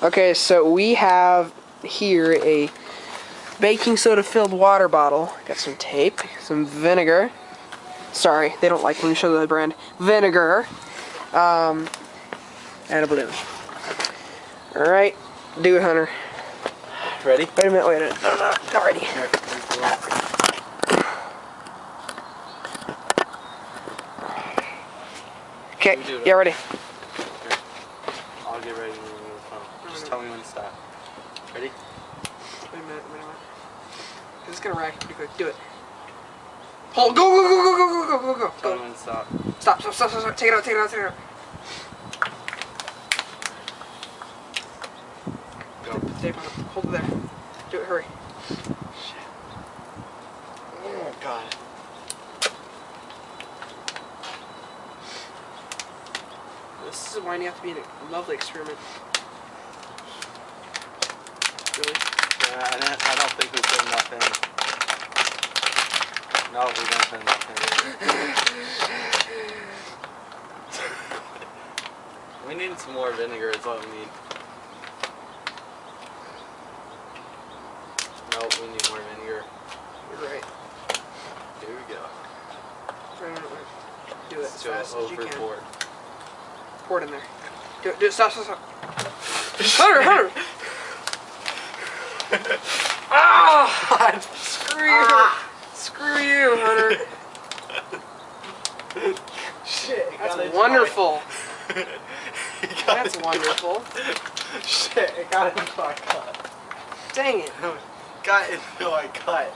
Okay, so we have here a baking soda filled water bottle. Got some tape, some vinegar. Sorry, they don't like when you show the brand. Vinegar. And a balloon. Alright, do it, Hunter. Ready? Wait a minute, wait a minute. No, not ready. Okay, yeah, ready. Here. I'll get ready to move the phone. Just tell me when to stop. Ready? Wait a minute. This is gonna rack pretty quick. Do it. Hold. Go. Tell me when to stop. Stop. Take it out. Go. Put the tape on it. Hold it there. Do it, hurry. Shit. Oh, God. This is winding up to be a lovely experiment. Really? Yeah, I don't think we put enough in. No, we don't put enough in. We need some more vinegar is what we need. No, we need more vinegar. You're right. Here we go. Right. Do it as fast as you can. Overboard. Pour it in there. Do it. Stop. Hunter! Ah! Screw you, Hunter. Shit, That's wonderful. That's wonderful. Shit, it got into my cut. Dang it. Got into my cut.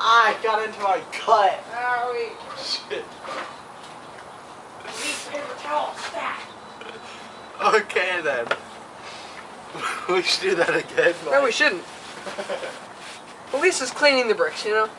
It got into my cut. Owie. Shit. Need paper towel. Stat. Okay then. We should do that again. No, we shouldn't. At least it's cleaning the bricks, you know?